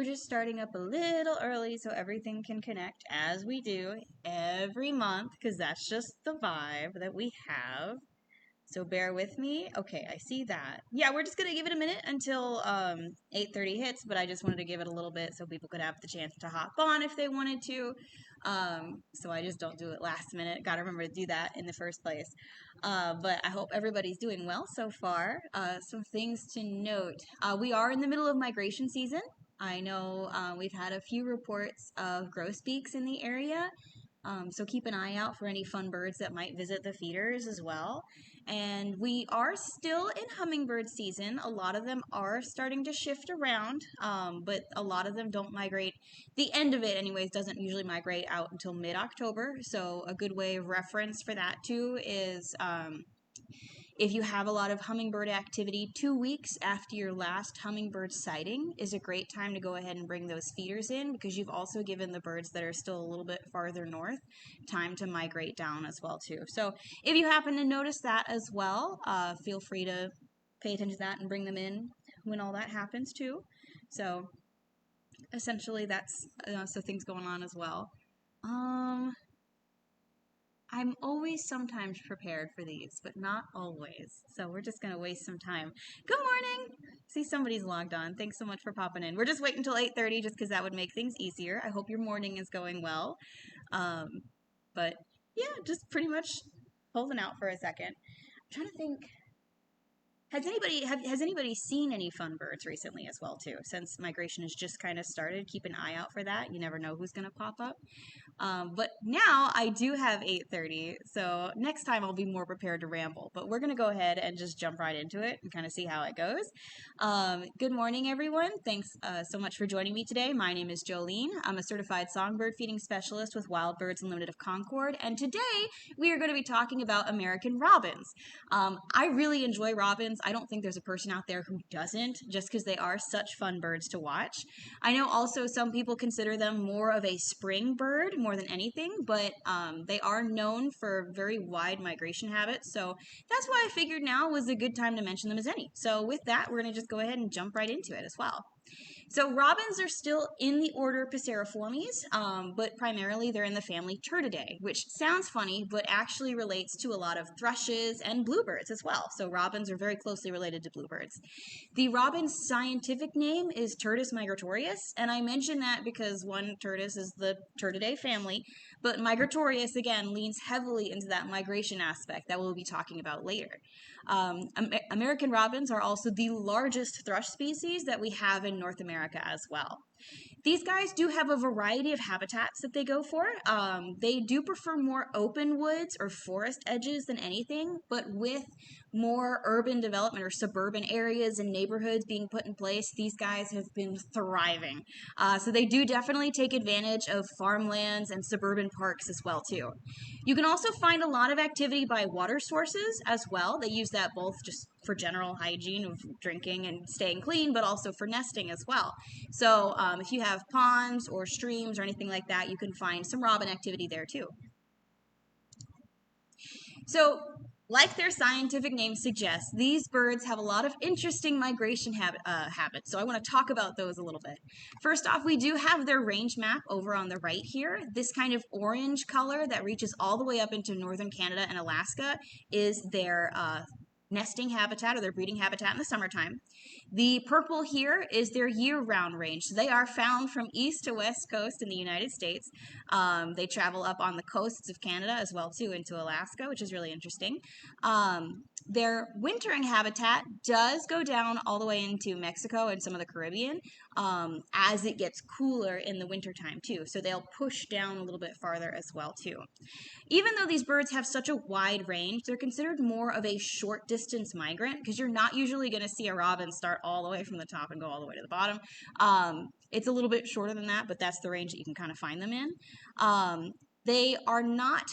We're just starting up a little early so everything can connect as we do every month, because that's just the vibe that we have. So bear with me. Okay, I see that. Yeah, we're just going to give it a minute until 8:30 hits, but I just wanted to give it a little bit so people could have the chance to hop on if they wanted to. So I just don't do it last minute. Got to remember to do that in the first place. But I hope everybody's doing well so far. Some things to note. We are in the middle of migration season. I know we've had a few reports of grosbeaks in the area. So keep an eye out for any fun birds that might visit the feeders as well. And we are still in hummingbird season. A lot of them are starting to shift around, but a lot of them don't migrate. The end of it, anyways, doesn't usually migrate out until mid-October. So a good way of reference for that too is if you have a lot of hummingbird activity, 2 weeks after your last hummingbird sighting is a great time to go ahead and bring those feeders in, because you've also given the birds that are still a little bit farther north time to migrate down as well too. So if you happen to notice that as well, feel free to pay attention to that and bring them in when all that happens too. So essentially that's so things going on as well. I'm always sometimes prepared for these, but not always. So we're just going to waste some time. Good morning! See, somebody's logged on. Thanks so much for popping in. We're just waiting until 8:30 just because that would make things easier. I hope your morning is going well. But yeah, just pretty much holding out for a second. I'm trying to think. Has anybody seen any fun birds recently as well too? Since migration has just kind of started, keep an eye out for that. You never know who's going to pop up. But now I do have 8:30, so next time I'll be more prepared to ramble. But we're going to go ahead and just jump right into it and kind of see how it goes. Good morning, everyone. Thanks so much for joining me today. My name is Jolene. I'm a certified songbird feeding specialist with Wild Birds Unlimited of Concord, and today we are going to be talking about American robins. I really enjoy robins. I don't think there's a person out there who doesn't, just because they are such fun birds to watch. I know also some people consider them more of a spring bird more than anything, but they are known for very wide migration habits, so that's why I figured now was a good time to mention them as any. So with that, we're going to just go ahead and jump right into it as well. So robins are still in the order Passeriformes, but primarily they're in the family Turdidae, which sounds funny, but actually relates to a lot of thrushes and bluebirds as well. So robins are very closely related to bluebirds. The robin's scientific name is Turdus migratorius, and I mention that because one, Turdus is the Turdidae family, but migratorius, again, leans heavily into that migration aspect that we'll be talking about later. American robins are also the largest thrush species that we have in North America as well. These guys do have a variety of habitats that they go for. They do prefer more open woods or forest edges than anything, but with more urban development or suburban areas and neighborhoods being put in place, these guys have been thriving. So they do definitely take advantage of farmlands and suburban parks as well too. You can also find a lot of activity by water sources as well. They use that both just for general hygiene of drinking and staying clean, but also for nesting as well. So if you have ponds or streams or anything like that, you can find some robin activity there too. So like their scientific name suggests, these birds have a lot of interesting migration habits, so I want to talk about those a little bit. First off, we do have their range map over on the right here. This kind of orange color that reaches all the way up into northern Canada and Alaska is their nesting habitat or their breeding habitat in the summertime. The purple here is their year-round range. So they are found from east to west coast in the United States. They travel up on the coasts of Canada as well too into Alaska, which is really interesting. Their wintering habitat does go down all the way into Mexico and some of the Caribbean as it gets cooler in the wintertime too. So they'll push down a little bit farther as well too. Even though these birds have such a wide range, they're considered more of a short distance migrant, because you're not usually going to see a robin start all the way from the top and go all the way to the bottom. It's a little bit shorter than that, but that's the range that you can kind of find them in. They are not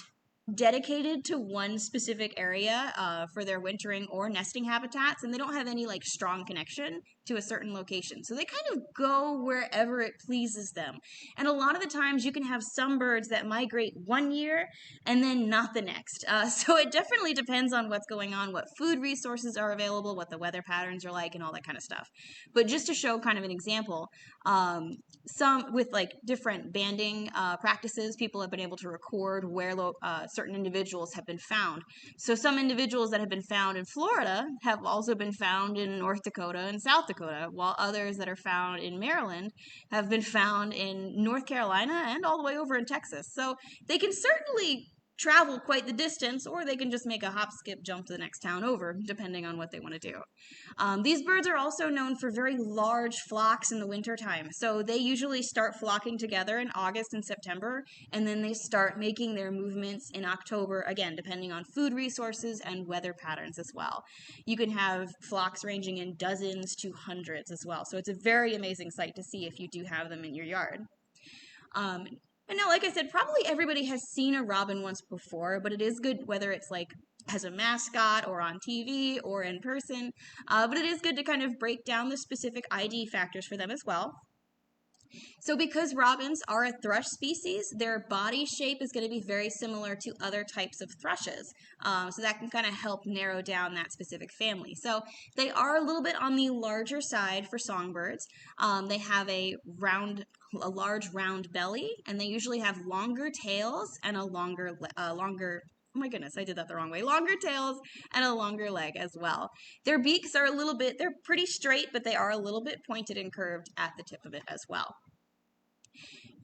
dedicated to one specific area for their wintering or nesting habitats, and they don't have any like strong connection to a certain location. So they kind of go wherever it pleases them. And a lot of the times you can have some birds that migrate one year and then not the next. So it definitely depends on what's going on, what food resources are available, what the weather patterns are like, and all that kind of stuff. But just to show kind of an example, some with like different banding practices, people have been able to record where certain individuals have been found. So some individuals that have been found in Florida have also been found in North Dakota and South Dakota, while others that are found in Maryland have been found in North Carolina and all the way over in Texas. So they can certainly travel quite the distance, or they can just make a hop, skip, jump to the next town over, depending on what they want to do. These birds are also known for very large flocks in the wintertime. So they usually start flocking together in August and September, and then they start making their movements in October, again, depending on food resources and weather patterns as well. You can have flocks ranging in dozens to hundreds as well. So it's a very amazing sight to see if you do have them in your yard. And now, like I said, probably everybody has seen a robin once before, but it is good whether it's like as a mascot or on TV or in person. But it is good to kind of break down the specific ID factors for them as well. So because robins are a thrush species, their body shape is going to be very similar to other types of thrushes. So that can kind of help narrow down that specific family. So they are a little bit on the larger side for songbirds. They have a large round belly, and they usually have longer tails and a longer oh my goodness, I did that the wrong way. Longer tails and a longer leg as well. Their beaks are they're pretty straight, but they are a little bit pointed and curved at the tip of it as well.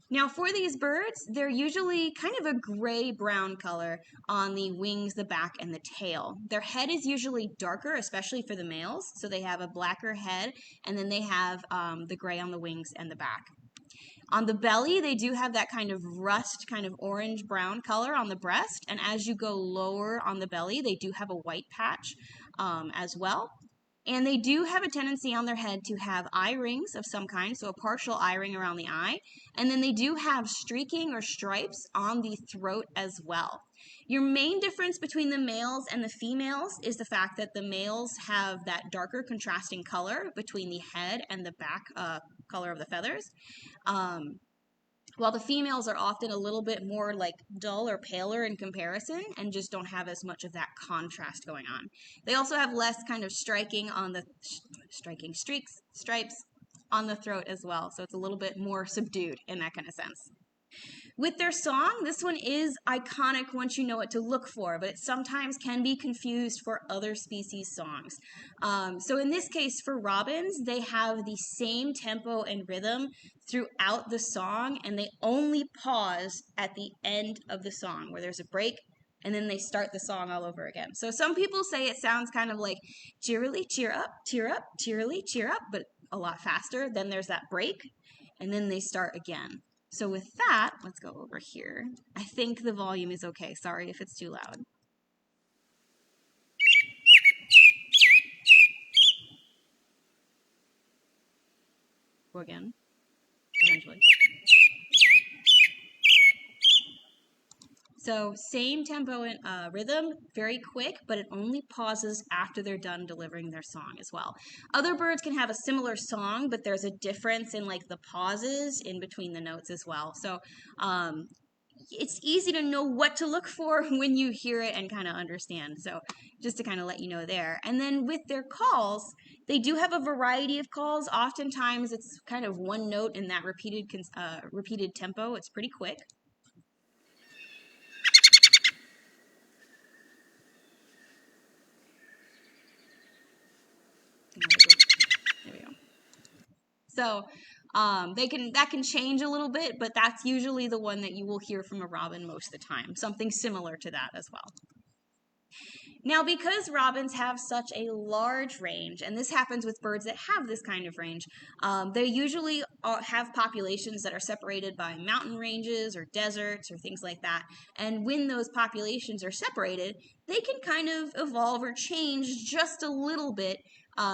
Now for these birds, they're usually kind of a gray-brown color on the wings, the back, and the tail. Their head is usually darker, especially for the males, so they have a blacker head, and then they have the gray on the wings and the back. On the belly, they do have that kind of rust, kind of orange-brown color on the breast, and as you go lower on the belly, they do have a white patch as well. And they do have a tendency on their head to have eye rings of some kind, so a partial eye ring around the eye. And then they do have streaking or stripes on the throat as well. Your main difference between the males and the females is the fact that the males have that darker contrasting color between the head and the back color of the feathers. While the females are often a little bit more like dull or paler in comparison and just don't have as much of that contrast going on. They also have less kind of stripes on the throat as well. So it's a little bit more subdued in that kind of sense. With their song, this one is iconic once you know what to look for, but it sometimes can be confused for other species songs. So in this case, for robins, they have the same tempo and rhythm throughout the song, and they only pause at the end of the song where there's a break, and then they start the song all over again. So some people say it sounds kind of like cheerily, cheer up, cheerily, cheer up, but a lot faster. Then there's that break, and then they start again. So with that, let's go over here. I think the volume is okay. Sorry if it's too loud. Go again, eventually. So same tempo and rhythm, very quick, but it only pauses after they're done delivering their song as well. Other birds can have a similar song, but there's a difference in like the pauses in between the notes as well. So it's easy to know what to look for when you hear it and kind of understand. So just to kind of let you know there. And then with their calls, they do have a variety of calls. Oftentimes it's kind of one note in that repeated tempo. It's pretty quick. There we go. So that can change a little bit, but that's usually the one that you will hear from a robin most of the time. Something similar to that as well. Now, because robins have such a large range, and this happens with birds that have this kind of range, they usually have populations that are separated by mountain ranges or deserts or things like that. And when those populations are separated, they can kind of evolve or change just a little bit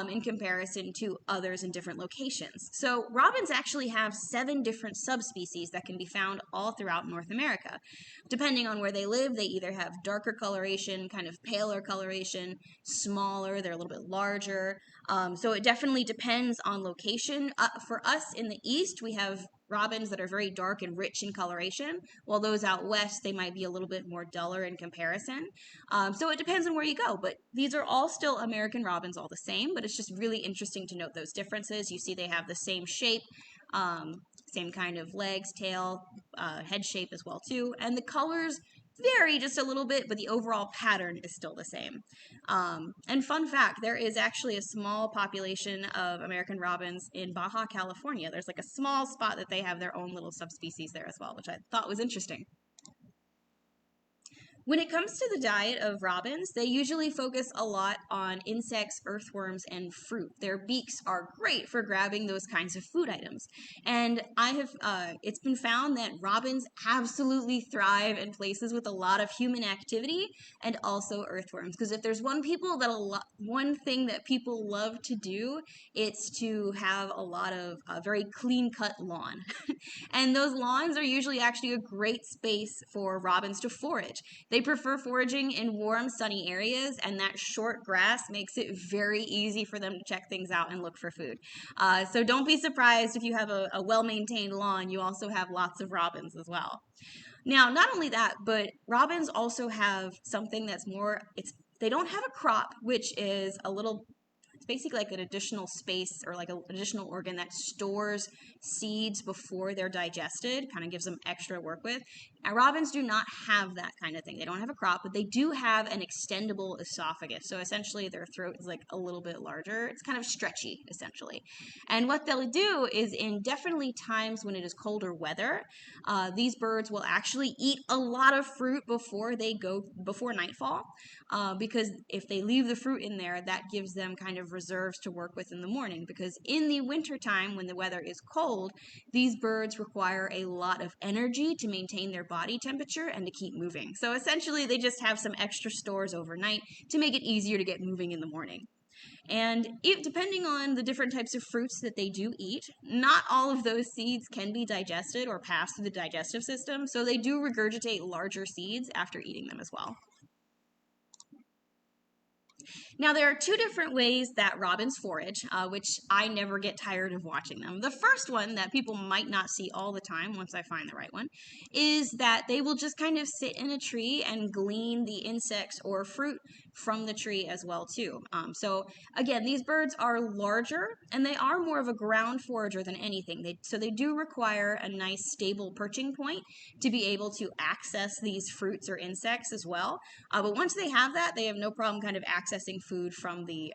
in comparison to others in different locations. So robins actually have 7 different subspecies that can be found all throughout North America. Depending on where they live, they either have darker coloration, kind of paler coloration, smaller, they're a little bit larger. So it definitely depends on location. For us in the east, we have robins that are very dark and rich in coloration, while those out west, they might be a little bit more duller in comparison. So it depends on where you go, but these are all still American robins all the same, but it's just really interesting to note those differences. You see they have the same shape, same kind of legs, tail, head shape as well too, and the colors vary just a little bit, but the overall pattern is still the same. And fun fact, there is actually a small population of American robins in Baja California. There's like a small spot that they have their own little subspecies there as well, which I thought was interesting. When it comes to the diet of robins, they usually focus a lot on insects, earthworms, and fruit. Their beaks are great for grabbing those kinds of food items. And it's been found that robins absolutely thrive in places with a lot of human activity and also earthworms. Because if there's one thing that people love to do, it's to have a lot of very clean cut lawn. And those lawns are usually actually a great space for robins to forage. They prefer foraging in warm, sunny areas, and that short grass makes it very easy for them to check things out and look for food. So don't be surprised if you have a well-maintained lawn, you also have lots of robins as well. Now, not only that, but robins also have something that's they don't have a crop, which is it's basically like an additional space or like an additional organ that stores seeds before they're digested, kind of gives them extra to work with. Now, robins do not have that kind of thing. They don't have a crop, but they do have an extendable esophagus. So essentially their throat is like a little bit larger. It's kind of stretchy, essentially. And what they'll do is in definitely times when it is colder weather, these birds will actually eat a lot of fruit before nightfall, because if they leave the fruit in there, that gives them kind of reserves to work with in the morning. Because in the wintertime, when the weather is cold, these birds require a lot of energy to maintain their body temperature and to keep moving. So essentially, they just have some extra stores overnight to make it easier to get moving in the morning. And depending on the different types of fruits that they do eat, not all of those seeds can be digested or pass through the digestive system, so they do regurgitate larger seeds after eating them as well. Now, there are two different ways that robins forage, which I never get tired of watching them. The first one that people might not see all the time, once I find the right one, is that they will just kind of sit in a tree and glean the insects or fruit from the tree as well too. So again, these birds are larger and they are more of a ground forager than anything. So they do require a nice stable perching point to be able to access these fruits or insects as well. But once they have that, they have no problem kind of accessing food from the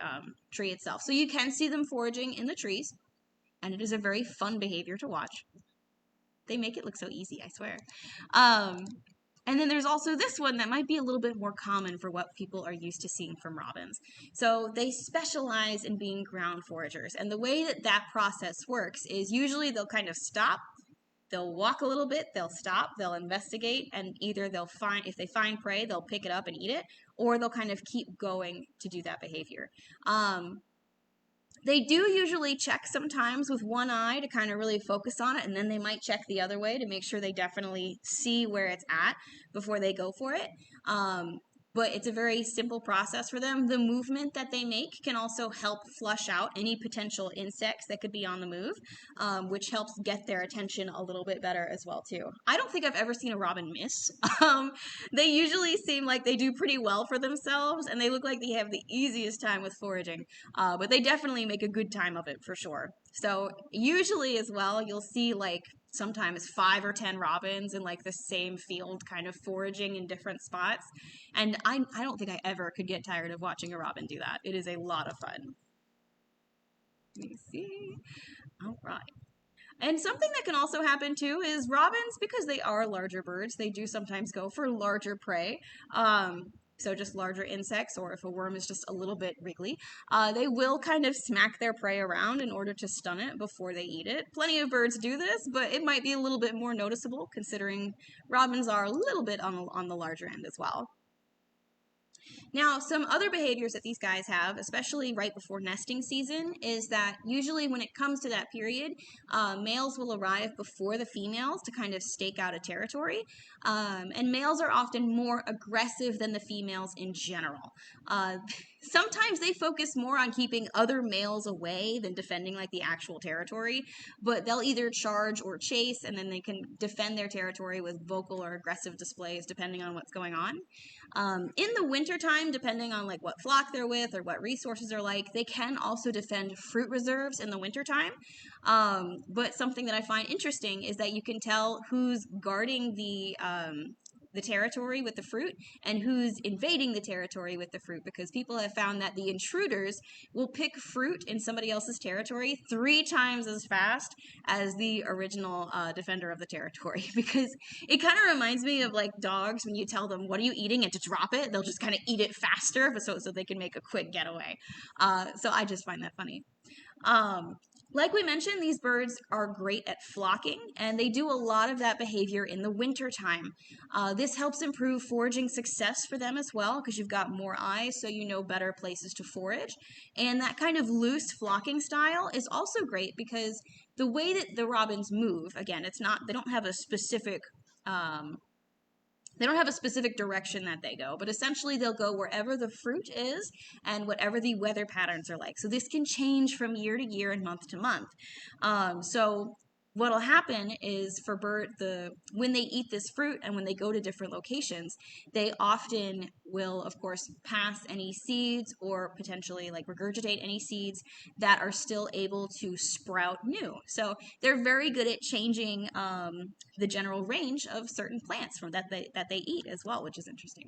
tree itself. So you can see them foraging in the trees, and it is a very fun behavior to watch. They make it look so easy, I swear. And then there's also this one that might be a little bit more common for what people are used to seeing from robins. So they specialize in being ground foragers. And the way that that process works is usually they'll kind of stop, they'll walk a little bit, they'll stop, they'll investigate, and either if they find prey, they'll pick it up and eat it, or they'll kind of keep going to do that behavior. They do usually check sometimes with one eye to kind of really focus on it, and then they might check the other way to make sure they definitely see where it's at before they go for it. But it's a very simple process for them. The movement that they make can also help flush out any potential insects that could be on the move, which helps get their attention a little bit better as well too. I don't think I've ever seen a robin miss. They usually seem like they do pretty well for themselves, and they look like they have the easiest time with foraging, but they definitely make a good time of it for sure. So usually as well, you'll see like sometimes 5 or 10 robins in like the same field kind of foraging in different spots. And I don't think I ever could get tired of watching a robin do that. It is a lot of fun. Let me see. All right. And something that can also happen too is robins, because they are larger birds, they do sometimes go for larger prey. So just larger insects, or if a worm is just a little bit wriggly, they will kind of smack their prey around in order to stun it before they eat it. Plenty of birds do this, but it might be a little bit more noticeable considering robins are a little bit on the larger end as well. Now, some other behaviors that these guys have, especially right before nesting season, is that usually when it comes to that period, males will arrive before the females to kind of stake out a territory. And males are often more aggressive than the females in general. Sometimes they focus more on keeping other males away than defending like the actual territory, but they'll either charge or chase, and then they can defend their territory with vocal or aggressive displays depending on what's going on. In the wintertime, depending on like what flock they're with or what resources are like, they can also defend fruit reserves in the wintertime. But something that I find interesting is that you can tell who's guarding the territory with the fruit and who's invading the territory with the fruit, because people have found that the intruders will pick fruit in somebody else's territory 3 times as fast as the original defender of the territory, because it kind of reminds me of like dogs when you tell them what are you eating and to drop it, they'll just kind of eat it faster so they can make a quick getaway. So I just find that funny. Like we mentioned, these birds are great at flocking, and they do a lot of that behavior in the winter time. This helps improve foraging success for them as well, because you've got more eyes, so you know better places to forage. And that kind of loose flocking style is also great because the way that the robins move, again, they don't have a specific direction that they go, but essentially they'll go wherever the fruit is and whatever the weather patterns are like. So this can change from year to year and month to month. So what'll happen is when they eat this fruit and when they go to different locations, they often will, of course, pass any seeds or potentially like regurgitate any seeds that are still able to sprout new. So they're very good at changing the general range of certain plants that they eat as well, which is interesting.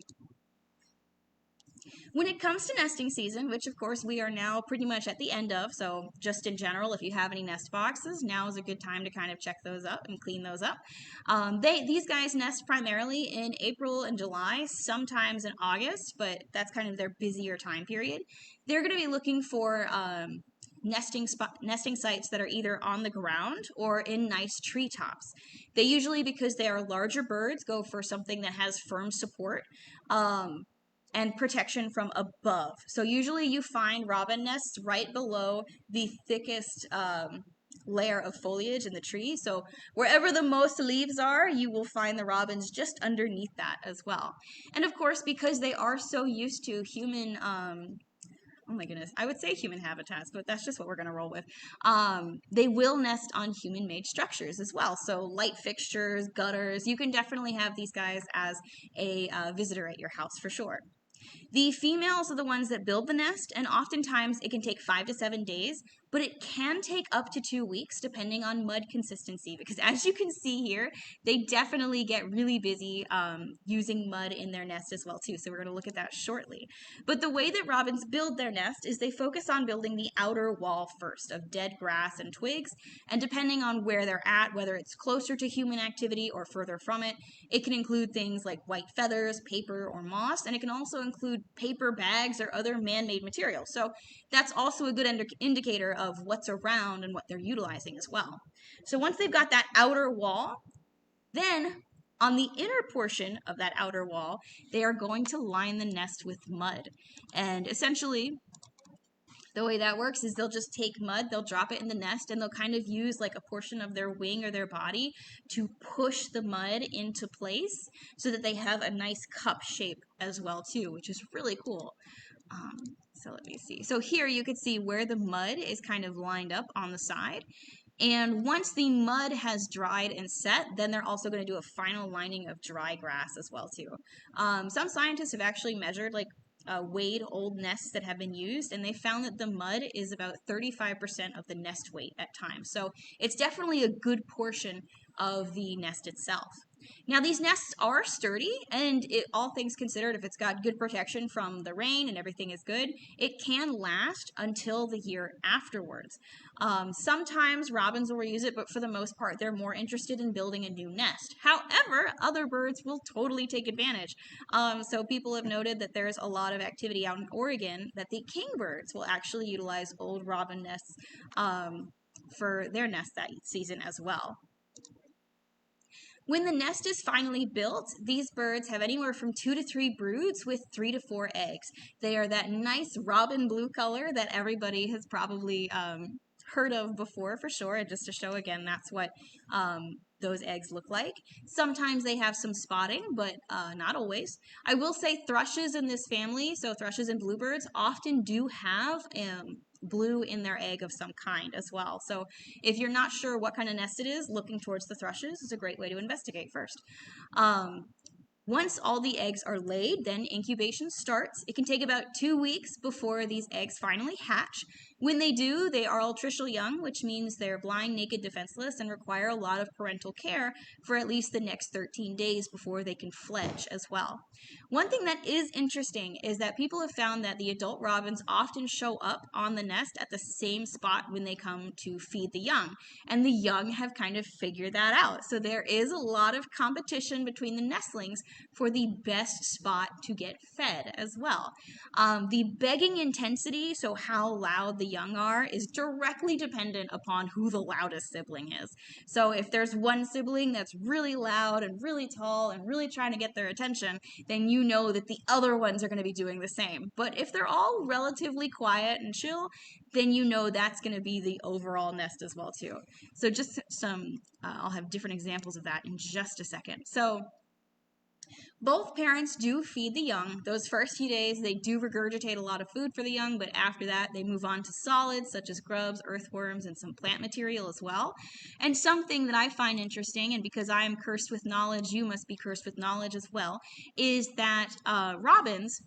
When it comes to nesting season, which of course we are now pretty much at the end of, so just in general, if you have any nest boxes, now is a good time to kind of check those up and clean those up. These guys nest primarily in April and July, sometimes in August, but that's kind of their busier time period. They're going to be looking for nesting sites that are either on the ground or in nice treetops. They usually, because they are larger birds, go for something that has firm support and protection from above. So usually you find robin nests right below the thickest layer of foliage in the tree. So wherever the most leaves are, you will find the robins just underneath that as well. And of course, because they are so used to human oh my goodness, I would say human habitats, but that's just what we're going to roll with. They will nest on human-made structures as well. So light fixtures, gutters, you can definitely have these guys as a visitor at your house for sure. The females are the ones that build the nest, and oftentimes it can take 5 to 7 days, but it can take up to 2 weeks depending on mud consistency, because as you can see here, they definitely get really busy using mud in their nest as well too, so we're going to look at that shortly. But the way that robins build their nest is they focus on building the outer wall first of dead grass and twigs, and depending on where they're at, whether it's closer to human activity or further from it, it can include things like white feathers, paper, or moss, and it can also include paper bags or other man-made materials. So that's also a good indicator of what's around and what they're utilizing as well. So once they've got that outer wall, then on the inner portion of that outer wall, they are going to line the nest with mud. And essentially, the way that works is they'll just take mud, they'll drop it in the nest, and they'll kind of use like a portion of their wing or their body to push the mud into place so that they have a nice cup shape as well too, which is really cool. So let me see. So here you can see where the mud is kind of lined up on the side. And once the mud has dried and set, then they're also going to do a final lining of dry grass as well too. Some scientists have actually measured weighed old nests that have been used, and they found that the mud is about 35% of the nest weight at times. So it's definitely a good portion of the nest itself. Now these nests are sturdy, and all things considered, if it's got good protection from the rain and everything is good, it can last until the year afterwards. Sometimes robins will reuse it, but for the most part, they're more interested in building a new nest. However, other birds will totally take advantage. So people have noted that there's a lot of activity out in Oregon that the kingbirds will actually utilize old robin nests for their nest that season as well. When the nest is finally built, these birds have anywhere from 2 to 3 broods with 3 to 4 eggs. They are that nice robin blue color that everybody has probably heard of before for sure, just to show again that's what those eggs look like. Sometimes they have some spotting, but not always. I will say thrushes in this family, so thrushes and bluebirds, often do have blue in their egg of some kind as well. So if you're not sure what kind of nest it is, looking towards the thrushes is a great way to investigate first. Once all the eggs are laid, then incubation starts. It can take about 2 weeks before these eggs finally hatch. When they do, they are altricial young, which means they're blind, naked, defenseless, and require a lot of parental care for at least the next 13 days before they can fledge as well. One thing that is interesting is that people have found that the adult robins often show up on the nest at the same spot when they come to feed the young, and the young have kind of figured that out. So there is a lot of competition between the nestlings for the best spot to get fed as well. The begging intensity, so how loud the young are, is directly dependent upon who the loudest sibling is. So if there's one sibling that's really loud and really tall and really trying to get their attention, then you know that the other ones are going to be doing the same. But if they're all relatively quiet and chill, then you know that's going to be the overall nest as well too. So just I'll have different examples of that in just a second. So both parents do feed the young. Those first few days, they do regurgitate a lot of food for the young, but after that, they move on to solids such as grubs, earthworms, and some plant material as well. And something that I find interesting, and because I am cursed with knowledge, you must be cursed with knowledge as well, is that robins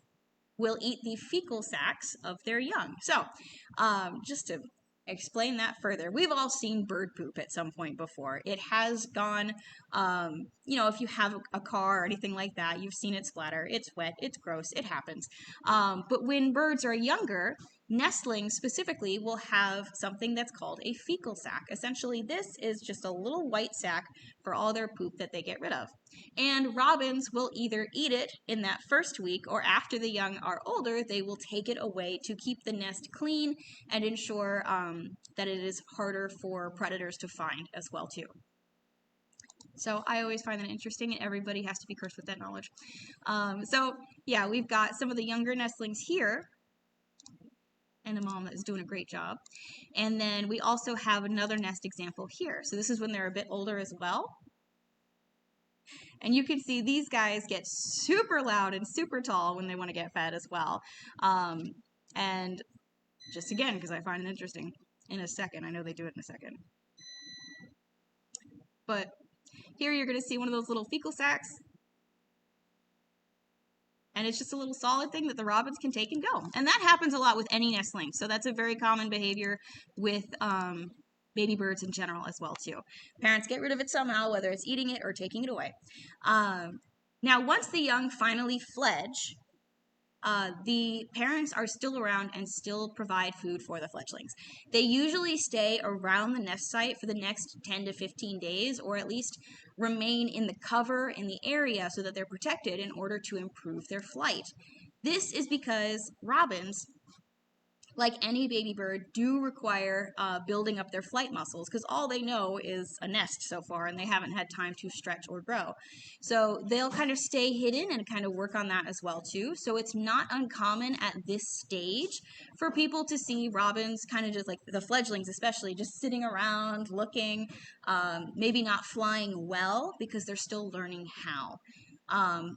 will eat the fecal sacs of their young. So, just to explain that further, we've all seen bird poop at some point before. It has gone, if you have a car or anything like that, you've seen it splatter. It's wet, it's gross, it happens. But when birds are younger, nestlings specifically will have something that's called a fecal sac. Essentially, this is just a little white sac for all their poop that they get rid of. And robins will either eat it in that first week, or after the young are older, they will take it away to keep the nest clean and ensure that it is harder for predators to find as well too. So I always find that interesting, and everybody has to be cursed with that knowledge. So yeah, we've got some of the younger nestlings here, and a mom that is doing a great job. And then we also have another nest example here. So this is when they're a bit older as well. And you can see these guys get super loud and super tall when they want to get fed as well. And just again, because I find it interesting, in a second, I know they do it in a second. But here you're going to see one of those little fecal sacs. And it's just a little solid thing that the robins can take and go. And that happens a lot with any nestling. So that's a very common behavior with baby birds in general as well too. Parents get rid of it somehow, whether it's eating it or taking it away. Now, once the young finally fledge, the parents are still around and still provide food for the fledglings. They usually stay around the nest site for the next 10 to 15 days, or at least remain in the cover in the area so that they're protected in order to improve their flight. This is because robins, like any baby bird, do require building up their flight muscles, because all they know is a nest so far, and they haven't had time to stretch or grow. So they'll kind of stay hidden and kind of work on that as well too. So it's not uncommon at this stage for people to see robins kind of just like the fledglings especially just sitting around looking, maybe not flying well because they're still learning how.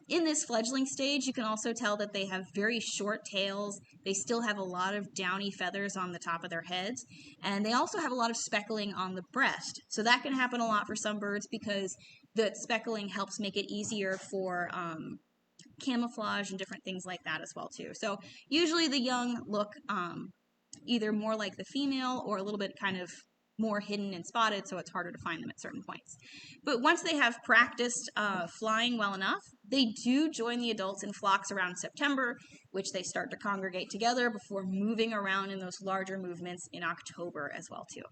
In this fledgling stage, you can also tell that they have very short tails. They still have a lot of downy feathers on the top of their heads, and they also have a lot of speckling on the breast. So that can happen a lot for some birds because the speckling helps make it easier for camouflage and different things like that as well too. So usually the young look either more like the female or a little bit kind of more hidden and spotted, so it's harder to find them at certain points. But once they have practiced flying well enough, they do join the adults in flocks around September, which they start to congregate together before moving around in those larger movements in October as well too.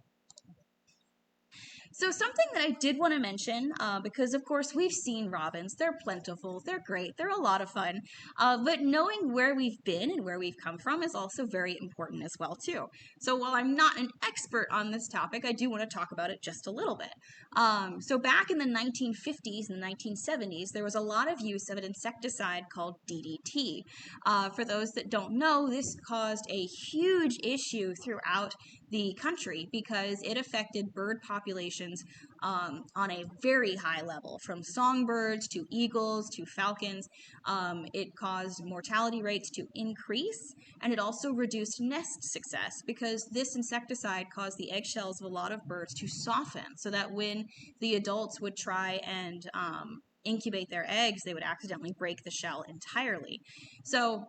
So something that I did want to mention, because of course we've seen robins, they're plentiful, they're great, they're a lot of fun, but knowing where we've been and where we've come from is also very important as well too. So while I'm not an expert on this topic, I do want to talk about it just a little bit. So back in the 1950s and the 1970s, there was a lot of use of an insecticide called DDT. For those that don't know, this caused a huge issue throughout the country because it affected bird populations on a very high level, from songbirds to eagles to falcons. It caused mortality rates to increase, and it also reduced nest success because this insecticide caused the eggshells of a lot of birds to soften, so that when the adults would try and incubate their eggs, they would accidentally break the shell entirely. So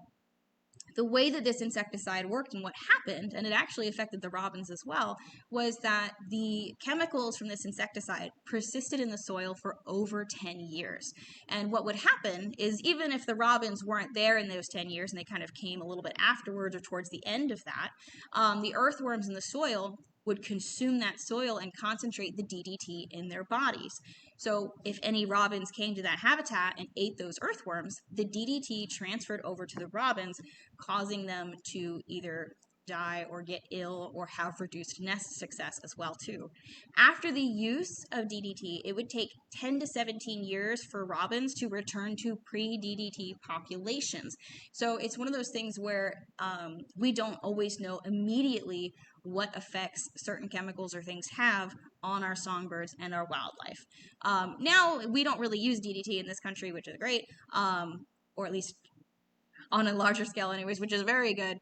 the way that this insecticide worked and what happened, and it actually affected the robins as well, was that the chemicals from this insecticide persisted in the soil for over 10 years. And what would happen is, even if the robins weren't there in those 10 years and they kind of came a little bit afterwards or towards the end of that, the earthworms in the soil would consume that soil and concentrate the DDT in their bodies. So if any robins came to that habitat and ate those earthworms, the DDT transferred over to the robins, causing them to either die or get ill or have reduced nest success as well too. After the use of DDT, it would take 10 to 17 years for robins to return to pre-DDT populations. So it's one of those things where we don't always know immediately what effects certain chemicals or things have on our songbirds and our wildlife. Now, we don't really use DDT in this country, which is great, or at least on a larger scale anyways, which is very good.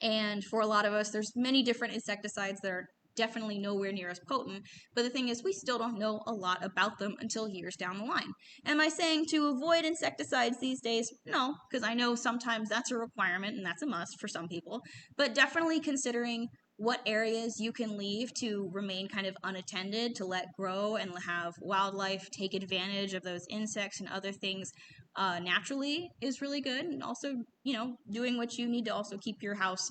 And for a lot of us, there's many different insecticides that are definitely nowhere near as potent, but the thing is, we still don't know a lot about them until years down the line. Am I saying to avoid insecticides these days? No, because I know sometimes that's a requirement and that's a must for some people, but definitely considering what areas you can leave to remain kind of unattended, to let grow and have wildlife take advantage of those insects and other things naturally is really good. And also, doing what you need to also keep your house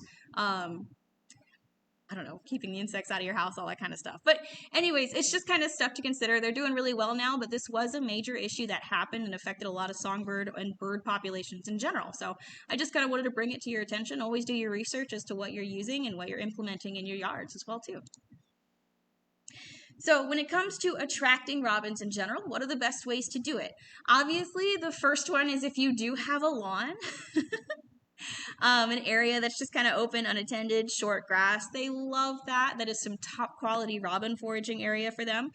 I don't know, keeping the insects out of your house, all that kind of stuff. But anyways, it's just kind of stuff to consider. They're doing really well now, but this was a major issue that happened and affected a lot of songbird and bird populations in general. So I just kind of wanted to bring it to your attention. Always do your research as to what you're using and what you're implementing in your yards as well too. So when it comes to attracting robins in general, what are the best ways to do it? Obviously, the first one is if you do have a lawn. An area that's just kind of open, unattended, short grass. They love that. That is some top quality robin foraging area for them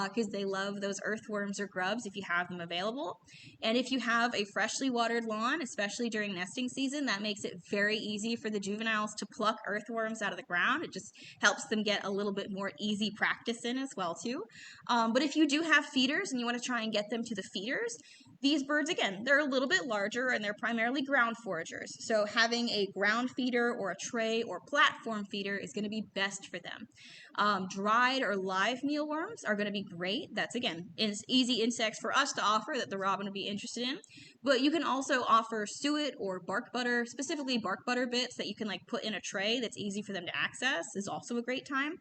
because they love those earthworms or grubs if you have them available. And if you have a freshly watered lawn, especially during nesting season, that makes it very easy for the juveniles to pluck earthworms out of the ground. It just helps them get a little bit more easy practice in as well too. But if you do have feeders and you want to try and get them to the feeders, these birds, again, they're a little bit larger and they're primarily ground foragers. So having a ground feeder or a tray or platform feeder is going to be best for them. Dried or live mealworms are going to be great. That's, again, easy insects for us to offer that the robin would be interested in. But you can also offer suet or bark butter, specifically bark butter bits that you can put in a tray that's easy for them to access is also a great time.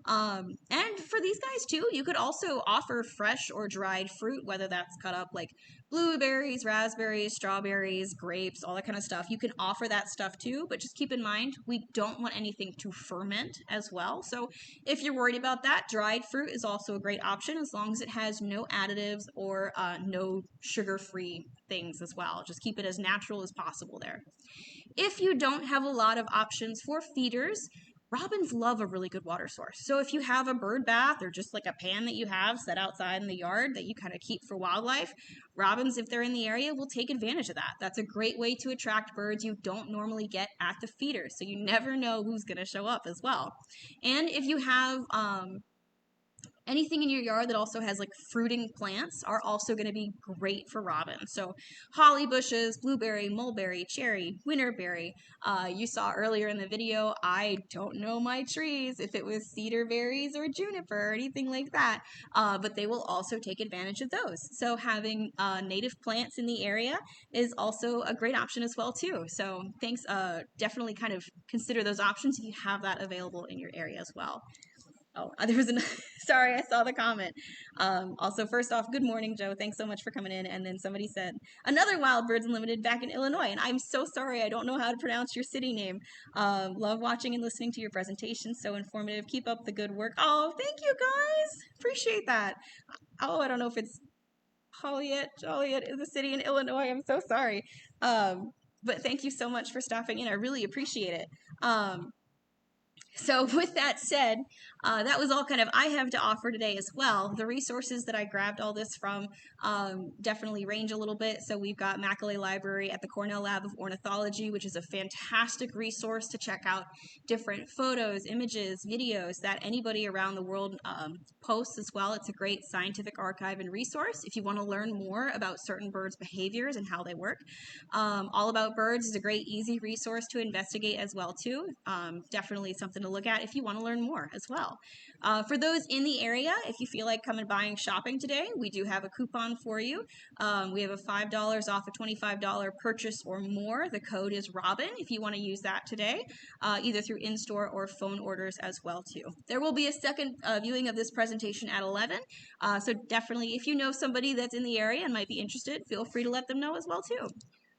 And for these guys too, you could also offer fresh or dried fruit, whether that's cut up like blueberries, raspberries, strawberries, grapes, all that kind of stuff. You can offer that stuff too, but just keep in mind, we don't want anything to ferment as well. So if you're worried about that, dried fruit is also a great option as long as it has no additives or no sugar-free things as well. Just keep it as natural as possible there. If you don't have a lot of options for feeders, robins love a really good water source. So if you have a bird bath or just like a pan that you have set outside in the yard that you kind of keep for wildlife, robins, if they're in the area, will take advantage of that. That's a great way to attract birds you don't normally get at the feeder. So you never know who's going to show up as well. And if you have anything in your yard that also has fruiting plants are also going to be great for robins. So holly bushes, blueberry, mulberry, cherry, winterberry. You saw earlier in the video, I don't know my trees, if it was cedar berries or juniper or anything like that, but they will also take advantage of those. So having native plants in the area is also a great option as well too. So thanks, definitely kind of consider those options if you have that available in your area as well. Oh, there was sorry, I saw the comment. Also, first off, good morning, Joe. Thanks so much for coming in. And then somebody said, another Wild Birds Unlimited back in Illinois. And I'm so sorry, I don't know how to pronounce your city name. Love watching and listening to your presentation. So informative. Keep up the good work. Oh, thank you, guys. Appreciate that. Oh, I don't know if it's Joliet is a city in Illinois. I'm so sorry. But thank you so much for stopping in. I really appreciate it. So with that said, that was all kind of I have to offer today as well. The resources that I grabbed all this from definitely range a little bit. So we've got Macaulay Library at the Cornell Lab of Ornithology, which is a fantastic resource to check out different photos, images, videos that anybody around the world posts as well. It's a great scientific archive and resource if you want to learn more about certain birds' behaviors and how they work. All About Birds is a great, easy resource to investigate as well too. Definitely something to look at if you want to learn more as well. For those in the area, if you feel like coming by and shopping today, we do have a coupon for you. We have a $5 off a $25 purchase or more. The code is Robin if you want to use that today, either through in-store or phone orders as well too. There will be a second viewing of this presentation at 11. So definitely, if you know somebody that's in the area and might be interested, feel free to let them know as well too.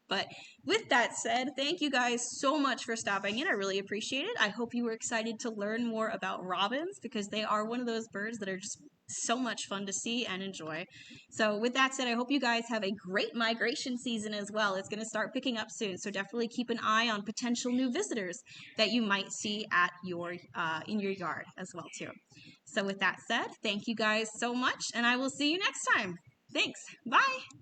But with that said, thank you guys so much for stopping in. I really appreciate it. I hope you were excited to learn more about robins because they are one of those birds that are just so much fun to see and enjoy. So with that said, I hope you guys have a great migration season as well. It's going to start picking up soon, so definitely keep an eye on potential new visitors that you might see at your in your yard as well too. So with that said, thank you guys so much, and I will see you next time. Thanks. Bye.